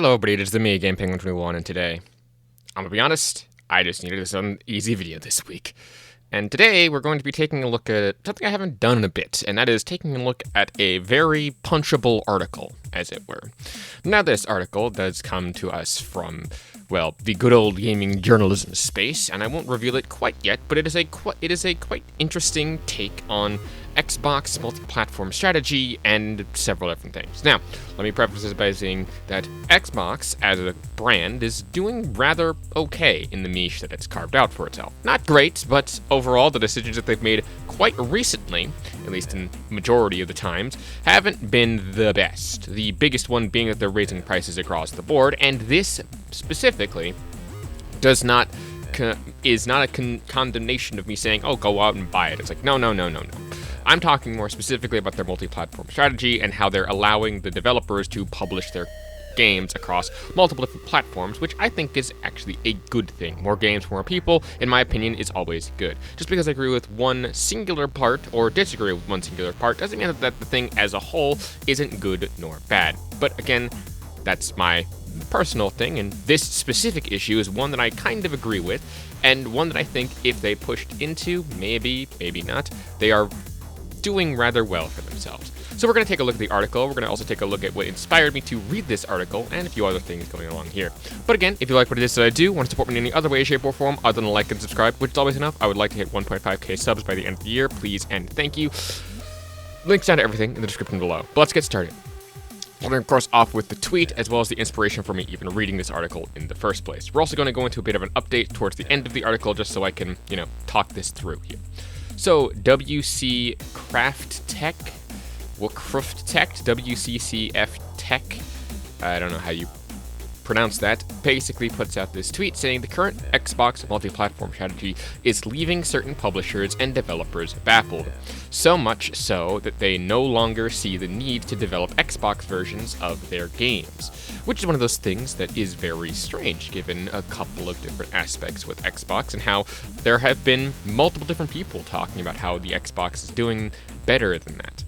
Hello everybody, it is the me again, Penguin21, and today, I'm gonna be honest, I just needed some easy video this week. And today, we're going to be taking a look at something I haven't done in a bit, and that is taking a look at a very punchable article, as it were. Now, this article does come to us from, well, the good old gaming journalism space, and I won't reveal it quite yet, but it is a quite interesting take on Xbox multi-platform strategy and several different things. Now, let me preface this by saying that Xbox, as a brand, is doing rather okay in the niche that it's carved out for itself. Not great, but overall, the decisions that they've made quite recently, at least in majority of the times, haven't been the best. The biggest one being that they're raising prices across the board, and this specifically is not a condemnation of me saying, oh, go out and buy it. It's like, no. I'm talking more specifically about their multi-platform strategy and how they're allowing the developers to publish their games across multiple different platforms, which I think is actually a good thing. More games for more people, in my opinion, is always good. Just because I agree with one singular part or disagree with one singular part doesn't mean that the thing as a whole isn't good nor bad. But again, that's my personal thing, and this specific issue is one that I kind of agree with, and one that I think if they pushed into, maybe not, they are doing rather well for themselves. So we're going to take a look at the article. We're going to also take a look at what inspired me to read this article and a few other things going along here. But again, if you like what it is that I do, want to support me in any other way, shape, or form other than like and subscribe, which is always enough, I would like to hit 1.5k subs by the end of the year, please and thank you. Links down to everything in the description below. But let's get started. We're going to cross off with the tweet, as well as the inspiration for me even reading this article in the first place. We're also going to go into a bit of an update towards the end of the article, just so I can, talk this through here. So, WCCF Tech, I don't know how you pronounce that, basically puts out this tweet saying the current Xbox multi-platform strategy is leaving certain publishers and developers baffled. So much so that they no longer see the need to develop Xbox versions of their games. Which is one of those things that is very strange, given a couple of different aspects with Xbox and how there have been multiple different people talking about how the Xbox is doing better than that.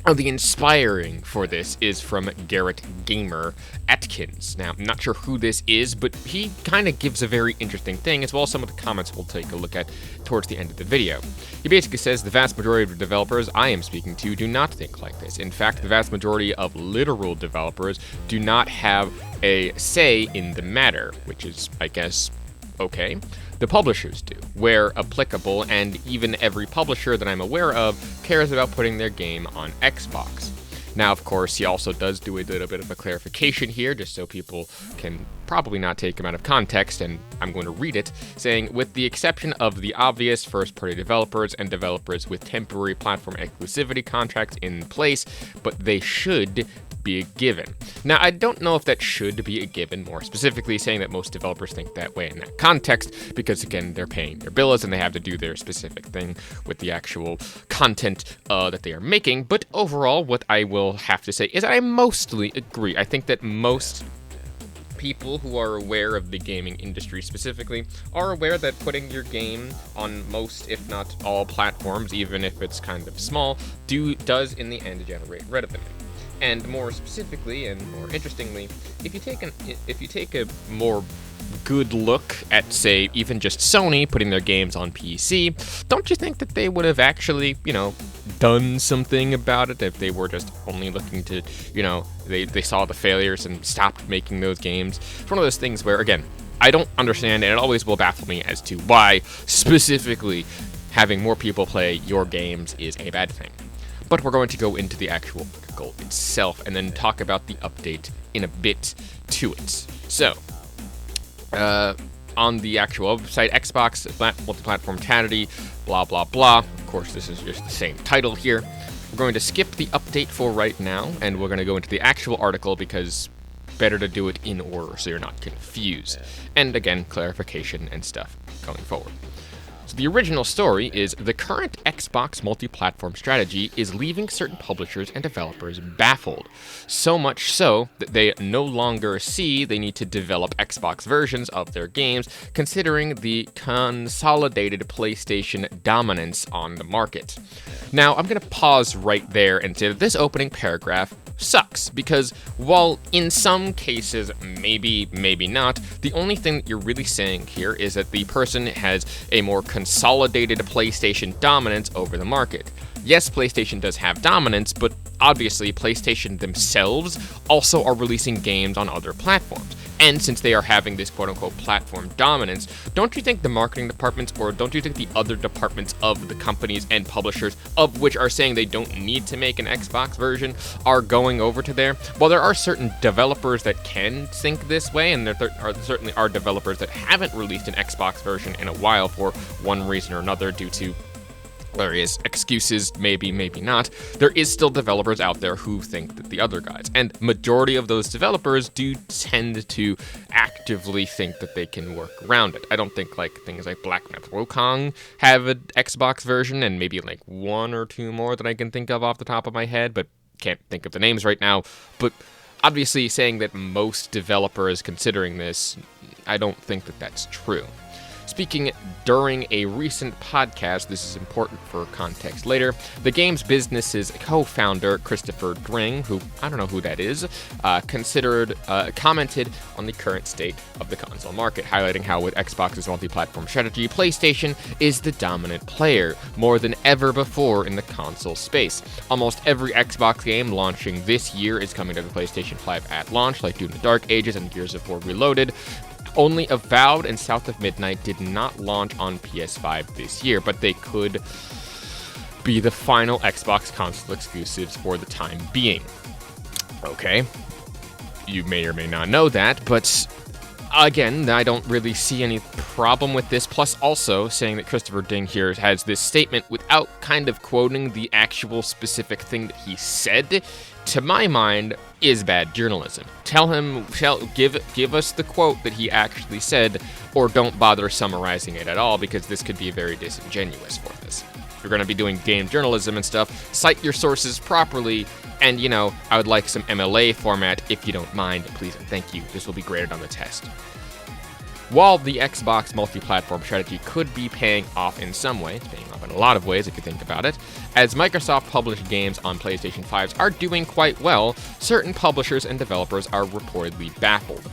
Now, the inspiring for this is from Garrett Gamer Atkins. Now, I'm not sure who this is, but he kind of gives a very interesting thing, as well as some of the comments we'll take a look at towards the end of the video. He basically says the vast majority of the developers I am speaking to do not think like this. In fact, the vast majority of literal developers do not have a say in the matter, which is, I guess, okay. The publishers do, where applicable, and even every publisher that I'm aware of cares about putting their game on Xbox. Now, of course, he also does do a little bit of a clarification here, just so people can probably not take him out of context, and I'm going to read it, saying, with the exception of the obvious first-party developers and developers with temporary platform exclusivity contracts in place, but they should be a given. Now, I don't know if that should be a given, more specifically saying that most developers think that way in that context, because again, they're paying their bills and they have to do their specific thing with the actual content that they are making. But overall, what I will have to say is I mostly agree. I think that most people who are aware of the gaming industry specifically are aware that putting your game on most, if not all platforms, even if it's kind of small, does in the end generate revenue. And more specifically and more interestingly, if you take a more good look at, say, even just Sony putting their games on PC, don't you think that they would have actually, done something about it if they were just only looking to, they saw the failures and stopped making those games? It's one of those things where, again, I don't understand, and it always will baffle me as to why specifically having more people play your games is a bad thing. But we're going to go into the actual article itself and then talk about the update in a bit to it. So, on the actual website, Xbox multi-platform strategy, blah, blah, blah. Of course, this is just the same title here. We're going to skip the update for right now, and we're going to go into the actual article because better to do it in order so you're not confused. And again, clarification and stuff going forward. So the original story is the current Xbox multi-platform strategy is leaving certain publishers and developers baffled. So much so that they no longer see they need to develop Xbox versions of their games, considering the consolidated PlayStation dominance on the market. Now, I'm going to pause right there and say that this opening paragraph sucks, because while in some cases maybe not, the only thing that you're really saying here is that the person has a more consolidated PlayStation dominance over the market. Yes, PlayStation does have dominance, but obviously PlayStation themselves also are releasing games on other platforms. And since they are having this quote-unquote platform dominance, don't you think the marketing departments, or don't you think the other departments of the companies and publishers, of which are saying they don't need to make an Xbox version, are going over to there? Well, there are certain developers that can think this way, and there certainly are developers that haven't released an Xbox version in a while for one reason or another, due to various excuses, maybe not. There is still developers out there who think that the other guys, and majority of those developers do tend to actively think that they can work around it. I don't think like things like Black Myth Wukong have an Xbox version, and maybe like one or two more that I can think of off the top of my head, but can't think of the names right now. But obviously saying that most developers considering this, I don't think that that's true. Speaking during a recent podcast, this is important for context later, the game's business's co-founder, Christopher Dring, who, I don't know who that is, commented on the current state of the console market, highlighting how with Xbox's multi-platform strategy, PlayStation is the dominant player, more than ever before in the console space. Almost every Xbox game launching this year is coming to the PlayStation 5 at launch, like Doom the Dark Ages and Gears of War Reloaded. Only Avowed and South of Midnight did not launch on PS5 this year, but they could be the final Xbox console exclusives for the time being. Okay, you may or may not know that, but again, I don't really see any problem with this, plus also saying that Christopher Ding here has this statement without kind of quoting the actual specific thing that he said, to my mind, is bad journalism. Give us the quote that he actually said, or don't bother summarizing it at all, because this could be very disingenuous for this. If you're going to be doing game journalism and stuff, cite your sources properly, and, you know, I would like some MLA format, if you don't mind, please and thank you. This will be graded on the test. While the Xbox multi-platform strategy could be paying off in some way, it's paying off in a lot of ways if you think about it, as Microsoft published games on PlayStation 5s are doing quite well, certain publishers and developers are reportedly baffled.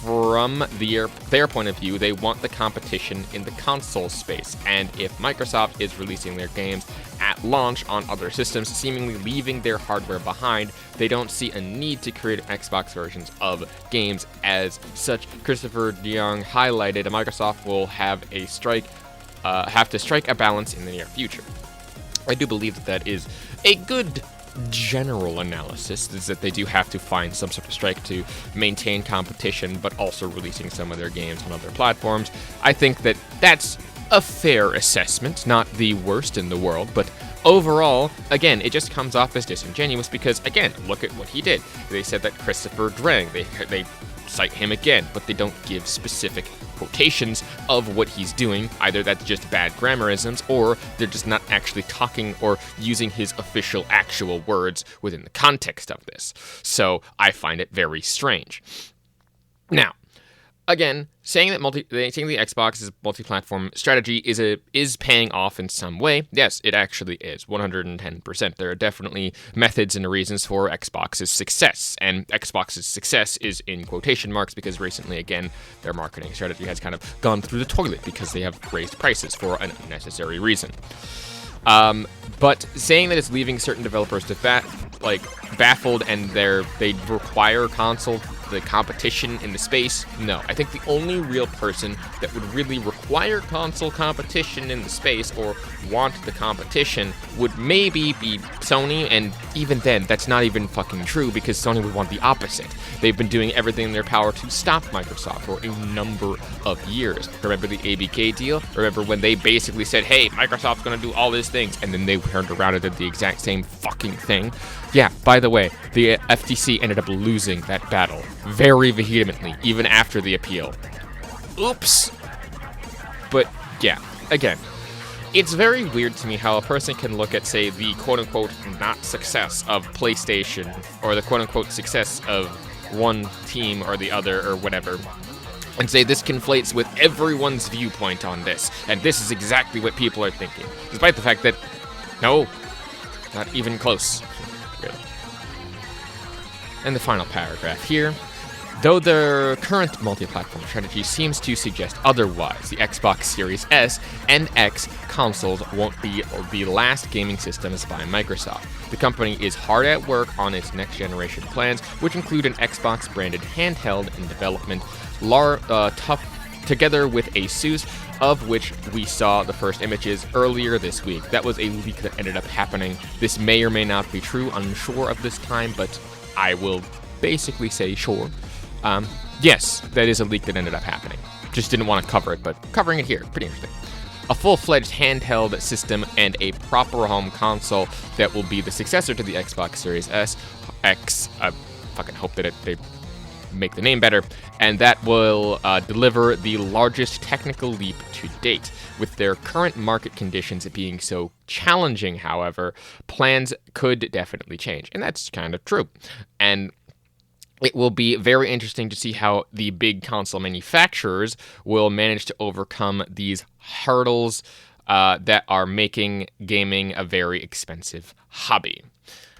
From their point of view, they want the competition in the console space, and if Microsoft is releasing their games at launch on other systems, seemingly leaving their hardware behind, they don't see a need to create Xbox versions of games as such. Christopher DeYoung highlighted Microsoft will have to strike a balance in the near future. I do believe that is a good general analysis, is that they do have to find some sort of strike to maintain competition, but also releasing some of their games on other platforms. I think that that's a fair assessment, not the worst in the world, but overall, again, it just comes off as disingenuous because, again, look at what he did. They said that Christopher Dring, they cite him again, but they don't give specific quotations of what he's doing. Either that's just bad grammarisms, or they're just not actually talking or using his official actual words within the context of this. So I find it very strange. Now, again, saying that the Xbox's multi-platform strategy is paying off in some way, yes, it actually is, 110%. There are definitely methods and reasons for Xbox's success, and Xbox's success is in quotation marks because recently, again, their marketing strategy has kind of gone through the toilet because they have raised prices for an unnecessary reason. But saying that it's leaving certain developers baffled and they require the competition in the space, no. I think the only real person that would really require console competition in the space or want the competition would maybe be Sony, and even then, that's not even fucking true because Sony would want the opposite. They've been doing everything in their power to stop Microsoft for a number of years. Remember the ABK deal? Remember when they basically said, hey, Microsoft's gonna do all these things, and then they turned around and did the exact same fucking thing? Yeah, by the way, the FTC ended up losing that battle very vehemently, even after the appeal. Oops. But, yeah. again, it's very weird to me how a person can look at, say, the quote-unquote not success of PlayStation, or the quote-unquote success of one team or the other or whatever, and say this conflates with everyone's viewpoint on this, and this is exactly what people are thinking, despite the fact that, no, not even close, really. And the final paragraph here. Though the current multi-platform strategy seems to suggest otherwise, the Xbox Series S and X consoles won't be the last gaming systems by Microsoft. The company is hard at work on its next-generation plans, which include an Xbox-branded handheld in development, together with Asus, of which we saw the first images earlier this week. That was a leak that ended up happening. This may or may not be true, unsure of this time, but I will basically say sure. Yes, that is a leak that ended up happening. Just didn't want to cover it, but covering it here, pretty interesting. A full-fledged handheld system and a proper home console that will be the successor to the Xbox Series S, X, I fucking hope that they make the name better, and that will deliver the largest technical leap to date. With their current market conditions being so challenging, however, plans could definitely change, and that's kind of true. And it will be very interesting to see how the big console manufacturers will manage to overcome these hurdles that are making gaming a very expensive hobby.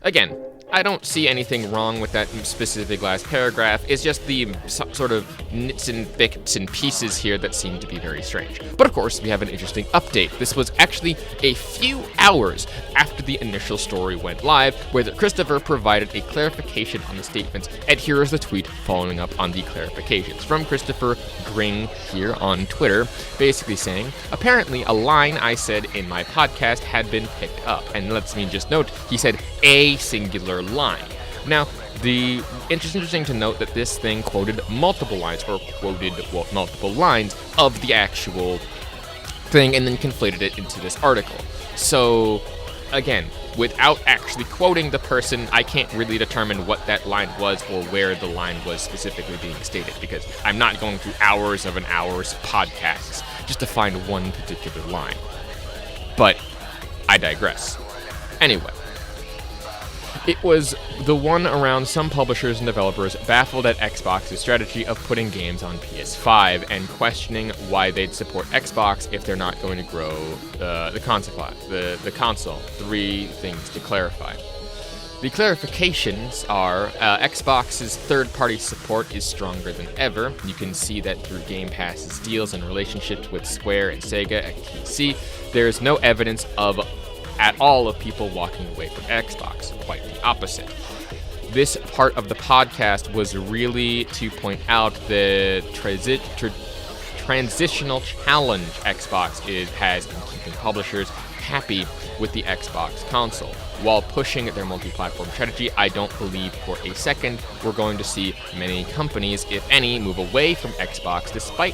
Again, I don't see anything wrong with that specific last paragraph. It's just the sort of nits and bits and pieces here that seem to be very strange. But of course, we have an interesting update. This was actually a few hours after the initial story went live, where Christopher provided a clarification on the statements, and here is the tweet following up on the clarifications from Christopher Gring here on Twitter, basically saying, apparently a line I said in my podcast had been picked up, and let's me just note, he said a singular line. Now, it's interesting to note that this thing quoted multiple lines, or quoted multiple lines of the actual thing, and then conflated it into this article. So, again, without actually quoting the person, I can't really determine what that line was or where the line was specifically being stated, because I'm not going through hours of an hour's podcasts just to find one particular line. But I digress. Anyway. It was the one around some publishers and developers baffled at Xbox's strategy of putting games on PS5 and questioning why they'd support Xbox if they're not going to grow the console. 3 things to clarify. The clarifications are Xbox's third-party support is stronger than ever. You can see that through Game Pass's deals and relationships with Square and Sega at PC. There is no evidence at all of people walking away from Xbox. Quite the opposite. This part of the podcast was really to point out the transitional challenge Xbox has in keeping publishers happy with the Xbox console. While pushing their multi-platform strategy, I don't believe for a second we're going to see many companies, if any, move away from Xbox, despite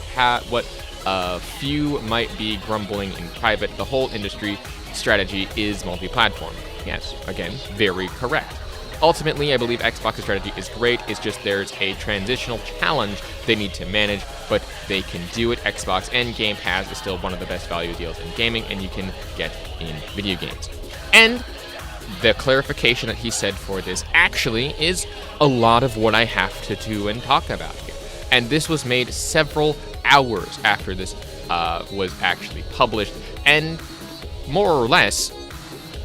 what a few might be grumbling in private. The whole industry strategy is multi-platform. Yes, again, very correct. Ultimately, I believe Xbox's strategy is great. It's just there's a transitional challenge they need to manage, but they can do it. Xbox and Game Pass is still one of the best value deals in gaming, and you can get in video games. And the clarification that he said for this actually is a lot of what I have to do and talk about here. And this was made several hours after this was actually published, and more or less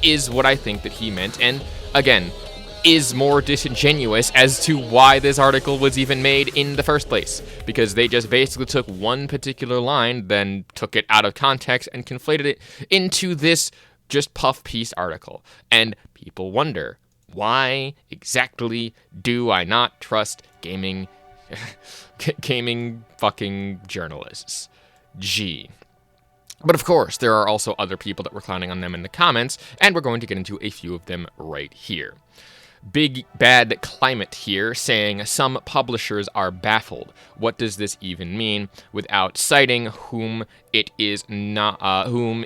is what I think that he meant, and again, is more disingenuous as to why this article was even made in the first place, because they just basically took one particular line, then took it out of context and conflated it into this just puff piece article. And people wonder, why exactly do I not trust gaming fucking journalists? Gee. But of course, there are also other people that were clowning on them in the comments, and we're going to get into a few of them right here. Big bad climate here, saying some publishers are baffled. What does this even mean? Without citing whom it is not, whom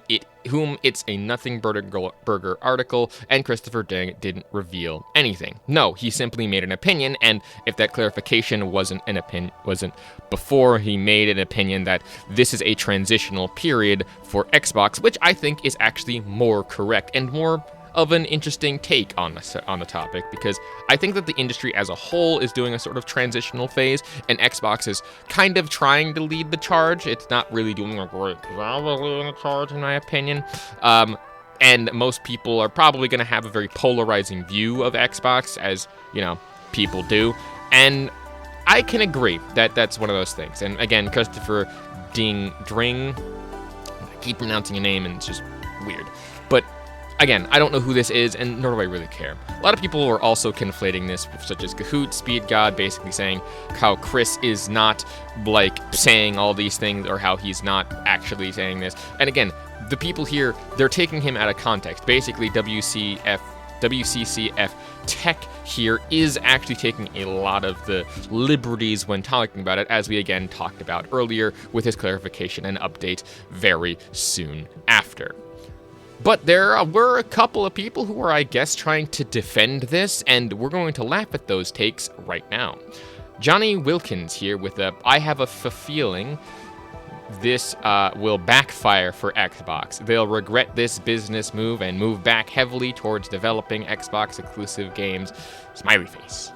it's a nothing burger article, and Christopher didn't reveal anything. No, he simply made an opinion, and if that clarification wasn't before he made an opinion that this is a transitional period for Xbox, which I think is actually more correct and more of an interesting take on the topic, because I think that the industry as a whole is doing a sort of transitional phase, and Xbox is kind of trying to lead the charge. It's not really doing a great job of leading the charge, in my opinion. And most people are probably going to have a very polarizing view of Xbox, as, you know, people do. And I can agree that that's one of those things. And again, Christopher Dring, I keep pronouncing a name and it's just weird. But again, I don't know who this is, and nor do I really care. A lot of people were also conflating this, such as Kahoot, Speed God, basically saying how Chris is not, like, saying all these things, or how he's not actually saying this. And again, the people here, they're taking him out of context. Basically, WCCF Tech here is actually taking a lot of the liberties when talking about it, as we again talked about earlier, with his clarification and update very soon after. But there were a couple of people who were, I guess, trying to defend this, and we're going to laugh at those takes right now. Johnny Wilkins here with I have a feeling this will backfire for Xbox. They'll regret this business move and move back heavily towards developing Xbox exclusive games. Smiley face.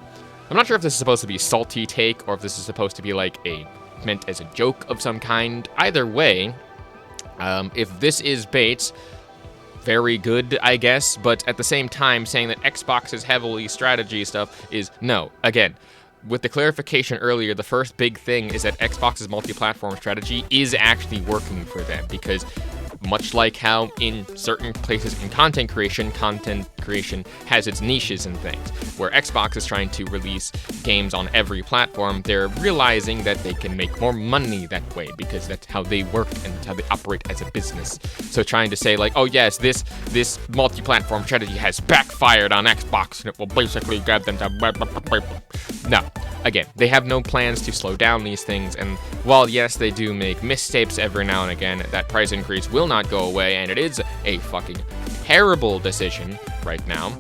I'm not sure if this is supposed to be a salty take, or if this is supposed to be like meant as a joke of some kind. Either way, if this is bait, very good, I guess, but at the same time, saying that Xbox's heavily strategy stuff is no. Again, with the clarification earlier, the first big thing is that Xbox's multi-platform strategy is actually working for them, because much like how in certain places in content creation has its niches and things, where Xbox is trying to release games on every platform, they're realizing that they can make more money that way, because that's how they work and that's how they operate as a business. So trying to say like, oh yes, this multi-platform strategy has backfired on Xbox and it will basically grab them to... No. Again, they have no plans to slow down these things, and while yes, they do make missteps every now and again, that price increase will not go away, and it is a fucking terrible decision right now.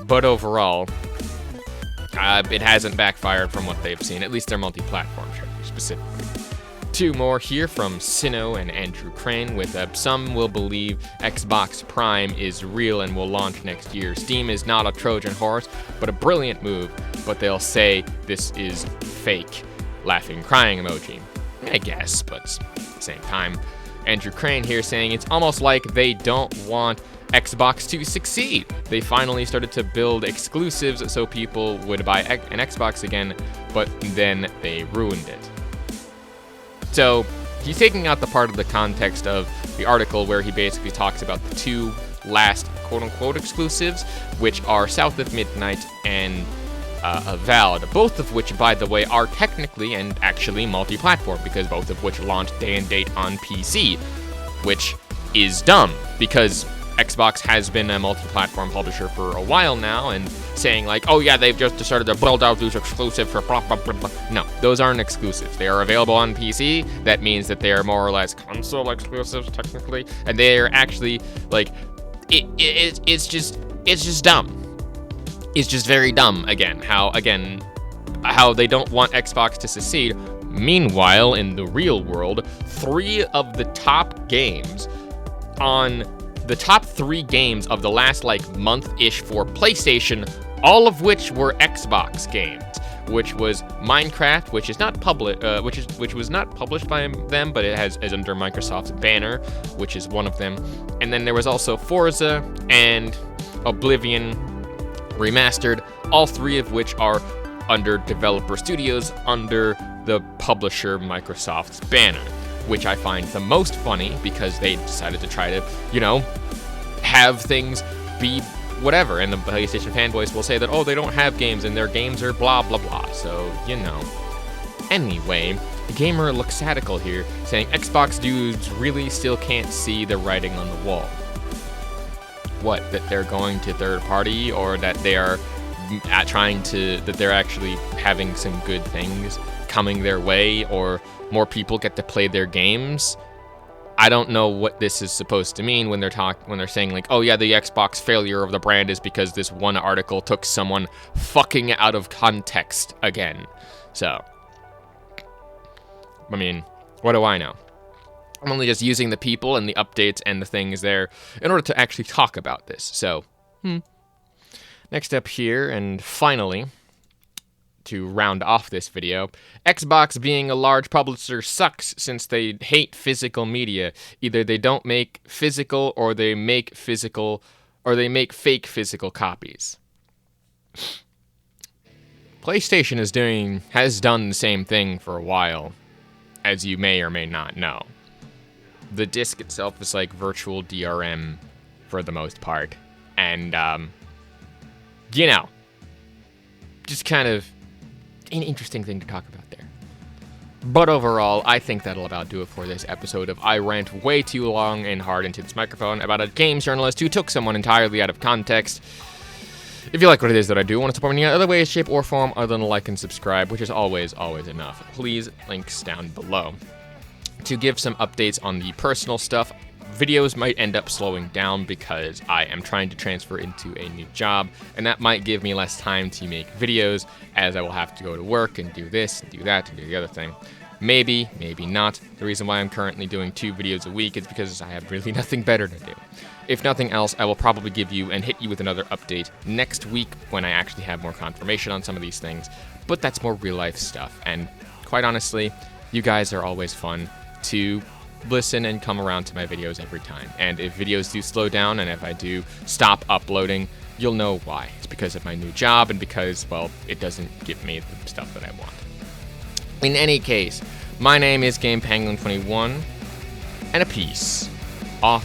But overall, it hasn't backfired from what they've seen, at least their multi-platform strategy specifically. Two more here from Sino and Andrew Crane with some will believe Xbox Prime is real and will launch next year. Steam is not a Trojan horse, but a brilliant move, but they'll say this is fake. Laughing, crying emoji. I guess, but at the same time, Andrew Crane here saying it's almost like they don't want Xbox to succeed. They finally started to build exclusives so people would buy an Xbox again, but then they ruined it. So he's taking out the part of the context of the article where he basically talks about the two last quote-unquote exclusives, which are South of Midnight and Avowed, both of which, by the way, are technically and actually multi-platform, because both of which launched day and date on PC, which is dumb, because Xbox has been a multi-platform publisher for a while now, and saying like, oh yeah, they've just decided to build out these exclusives for blah, blah, blah, blah. No, those aren't exclusives. They are available on PC. That means that they are more or less console exclusives, technically, and they are actually, like, it's just dumb. It's just very dumb, again, how they don't want Xbox to succeed. Meanwhile, in the real world, three of the top games on the top 3 games of the last month-ish for PlayStation, all of which were Xbox games, which was Minecraft, which is not which was not published by them, but it is under Microsoft's banner, which is one of them. And then there was also Forza and Oblivion Remastered, all 3 of which are under Developer Studios under the publisher Microsoft's banner, which I find the most funny because they decided to try to, have things be whatever. And the PlayStation fanboys will say that, oh, they don't have games and their games are blah, blah, blah. So, Anyway, Gamer Luxatical here saying Xbox dudes really still can't see the writing on the wall. What, that they're going to third party, or that they are that they're actually having some good things coming their way, or more people get to play their games. I don't know what this is supposed to mean when they're saying like, oh yeah, the Xbox failure of the brand is because this one article took someone fucking out of context again. So, I mean, what do I know? I'm only just using the people and the updates and the things there in order to actually talk about this. So, next up here, and finally, to round off this video, Xbox being a large publisher sucks since they hate physical media. Either they don't make physical, or they make physical, or they make fake physical copies. PlayStation has done the same thing for a while, as you may or may not know. The disc itself is like virtual DRM for the most part, and you know, just kind of an interesting thing to talk about there. But overall, I think that'll about do it for this episode of I Rant way too long and hard into this microphone about a games journalist who took someone entirely out of context. If you like what it is that I do, want to support me in any other way, shape, or form other than a like and subscribe, which is always enough, please, links down below. To give some updates on the personal stuff, videos might end up slowing down because I am trying to transfer into a new job, and that might give me less time to make videos, as I will have to go to work and do this, and do that, and do the other thing. Maybe, maybe not. The reason why I'm currently doing 2 videos a week is because I have really nothing better to do. If nothing else, I will probably give you and hit you with another update next week when I actually have more confirmation on some of these things, but that's more real-life stuff, and quite honestly, you guys are always fun to listen and come around to my videos every time. And if videos do slow down and if I do stop uploading, you'll know why. It's because of my new job and because, well, it doesn't give me the stuff that I want. In any case, my name is GamePenguin21, and a peace off.